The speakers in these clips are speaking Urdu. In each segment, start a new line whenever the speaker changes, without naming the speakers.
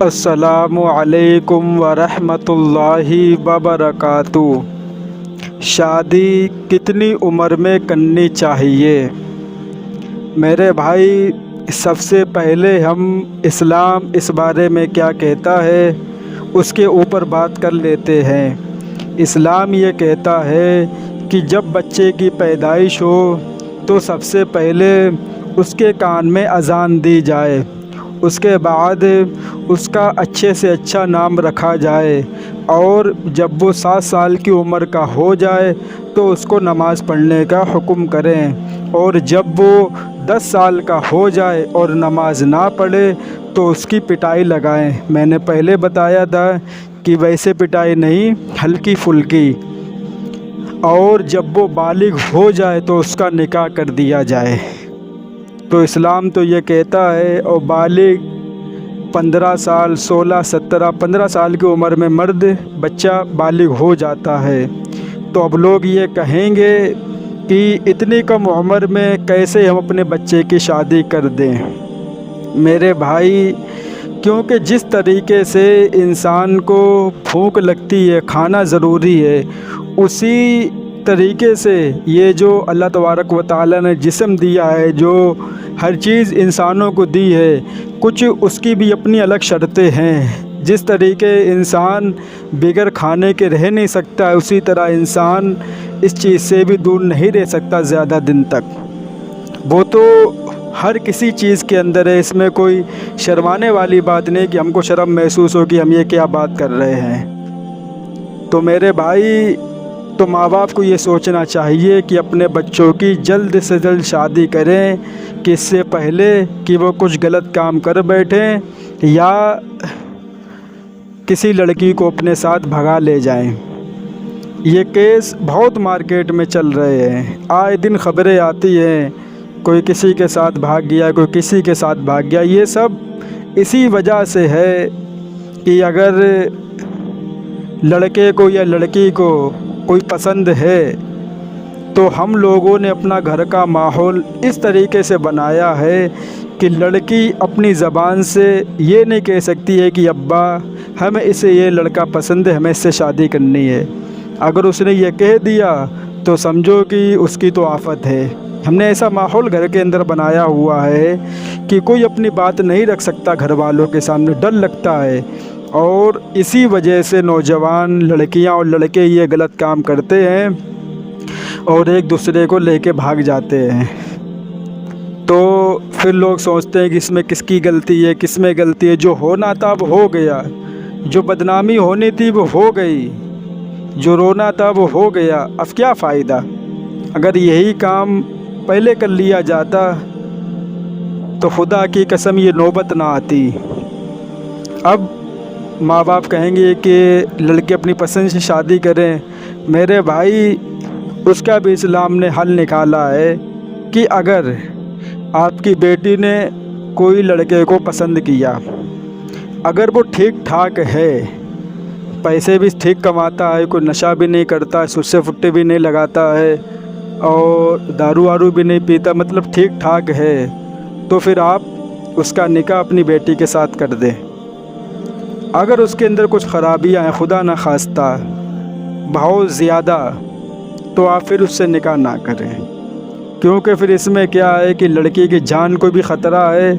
السلام علیکم ورحمۃ اللہ وبرکاتہ۔ شادی کتنی عمر میں کرنی چاہیے؟ میرے بھائی، سب سے پہلے ہم اسلام اس بارے میں کیا کہتا ہے اس کے اوپر بات کر لیتے ہیں۔ اسلام یہ کہتا ہے کہ جب بچے کی پیدائش ہو تو سب سے پہلے اس کے کان میں اذان دی جائے، اس کے بعد اس کا اچھے سے اچھا نام رکھا جائے، اور جب وہ 7 سال کی عمر کا ہو جائے تو اس کو نماز پڑھنے کا حکم کریں، اور جب وہ 10 سال کا ہو جائے اور نماز نہ پڑھے تو اس کی پٹائی لگائیں۔ میں نے پہلے بتایا تھا کہ ویسے پٹائی نہیں، ہلکی پھلکی، اور جب وہ بالغ ہو جائے تو اس کا نکاح کر دیا جائے۔ تو اسلام تو یہ کہتا ہے، اور بالغ 15 سال 16 17 15 سال کی عمر میں مرد بچہ بالغ ہو جاتا ہے۔ تو اب لوگ یہ کہیں گے کہ اتنی کم عمر میں کیسے ہم اپنے بچے کی شادی کر دیں؟ میرے بھائی، کیونکہ جس طریقے سے انسان کو بھوک لگتی ہے، کھانا ضروری ہے، اسی طریقے سے یہ جو اللہ تبارک و تعالیٰ نے جسم دیا ہے، جو ہر چیز انسانوں کو دی ہے، کچھ اس کی بھی اپنی الگ شرطیں ہیں۔ جس طریقے انسان بغیر کھانے کے رہ نہیں سکتا ہے، اسی طرح انسان اس چیز سے بھی دور نہیں رہ سکتا زیادہ دن تک۔ وہ تو ہر کسی چیز کے اندر ہے، اس میں کوئی شرمانے والی بات نہیں کہ ہم کو شرم محسوس ہو کہ ہم یہ کیا بات کر رہے ہیں۔ تو میرے بھائی، تو ماں باپ کو یہ سوچنا چاہیے کہ اپنے بچوں کی جلد سے جلد شادی کریں، کہ اس سے پہلے کہ وہ کچھ غلط کام کر بیٹھیں یا کسی لڑکی کو اپنے ساتھ بھگا لے جائیں۔ یہ کیس بہت مارکیٹ میں چل رہے ہیں، آئے دن خبریں آتی ہیں، کوئی کسی کے ساتھ بھاگ گیا، کوئی کسی کے ساتھ بھاگ گیا۔ یہ سب اسی وجہ سے ہے کہ اگر لڑکے کو یا لڑکی کو کوئی پسند ہے تو ہم لوگوں نے اپنا گھر کا ماحول اس طریقے سے بنایا ہے کہ لڑکی اپنی زبان سے یہ نہیں کہہ سکتی ہے کہ ابا ہمیں اسے یہ لڑکا پسند ہے، ہمیں اس سے شادی کرنی ہے۔ اگر اس نے یہ کہہ دیا تو سمجھو کہ اس کی تو آفت ہے۔ ہم نے ایسا ماحول گھر کے اندر بنایا ہوا ہے کہ کوئی اپنی بات نہیں رکھ سکتا گھر والوں کے سامنے، ڈر لگتا ہے، اور اسی وجہ سے نوجوان لڑکیاں اور لڑکے یہ غلط کام کرتے ہیں اور ایک دوسرے کو لے کے بھاگ جاتے ہیں۔ تو پھر لوگ سوچتے ہیں کہ اس میں کس کی غلطی ہے، کس میں غلطی ہے۔ جو ہونا تھا وہ ہو گیا، جو بدنامی ہونی تھی وہ ہو گئی، جو رونا تھا وہ ہو گیا، اب کیا فائدہ؟ اگر یہی کام پہلے کر لیا جاتا تو خدا کی قسم یہ نوبت نہ آتی۔ اب ماں باپ کہیں گے کہ لڑکے اپنی پسند سے شادی کریں۔ میرے بھائی، اس کا بھی اسلام نے حل نکالا ہے کہ اگر آپ کی بیٹی نے کوئی لڑکے کو پسند کیا، اگر وہ ٹھیک ٹھاک ہے، پیسے بھی ٹھیک کماتا ہے، کوئی نشہ بھی نہیں کرتا ہے، سسے پھٹے بھی نہیں لگاتا ہے، اور دارو وارو بھی نہیں پیتا، مطلب ٹھیک ٹھاک ہے، تو پھر آپ اس کا نکاح اپنی بیٹی کے ساتھ کر دیں۔ اگر اس کے اندر کچھ خرابیاں ہیں، خدا نہ خواستہ بہت زیادہ، تو آپ پھر اس سے نکاح نہ کریں، کیونکہ پھر اس میں کیا ہے کہ لڑکی کی جان کو بھی خطرہ ہے،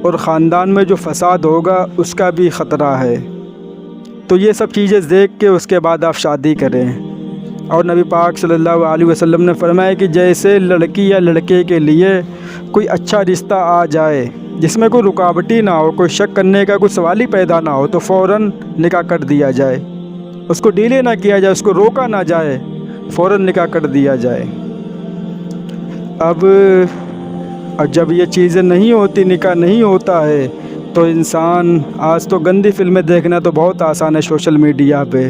اور خاندان میں جو فساد ہوگا اس کا بھی خطرہ ہے۔ تو یہ سب چیزیں دیکھ کے اس کے بعد آپ شادی کریں۔ اور نبی پاک صلی اللہ علیہ وسلم نے فرمایا کہ جیسے لڑکی یا لڑکے کے لیے کوئی اچھا رشتہ آ جائے جس میں کوئی رکاوٹ ہی نہ ہو، کوئی شک کرنے کا کوئی سوال ہی پیدا نہ ہو، تو فوراً نکاح کر دیا جائے، اس کو ڈیلے نہ کیا جائے، اس کو روکا نہ جائے، فوراً نکاح کر دیا جائے۔ اب جب یہ چیزیں نہیں ہوتی، نکاح نہیں ہوتا ہے، تو انسان، آج تو گندی فلمیں دیکھنا تو بہت آسان ہے سوشل میڈیا پہ،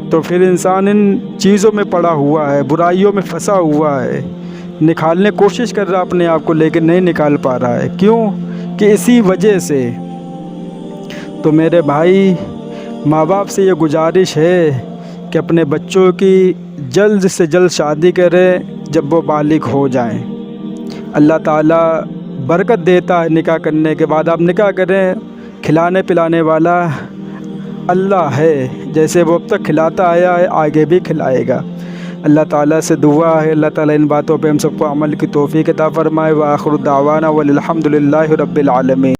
تو پھر انسان ان چیزوں میں پڑا ہوا ہے، برائیوں میں پھنسا ہوا ہے، نکالنے کوشش کر رہا اپنے آپ کو، لیکن نہیں نکال پا رہا ہے۔ کیوں؟ کہ اسی وجہ سے۔ تو میرے بھائی، ماں باپ سے یہ گزارش ہے کہ اپنے بچوں کی جلد سے جلد شادی کریں جب وہ بالغ ہو جائیں۔ اللہ تعالیٰ برکت دیتا ہے نکاح کرنے کے بعد۔ آپ نکاح کریں، کھلانے پلانے والا اللہ ہے، جیسے وہ اب تک کھلاتا آیا ہے آگے بھی کھلائے گا۔ اللہ تعالیٰ سے دعا ہے اللہ تعالیٰ ان باتوں پہ ہم سب کو عمل کی توفیق عطا فرمائے۔ وآخر دعوانا والحمد للہ رب العالمین۔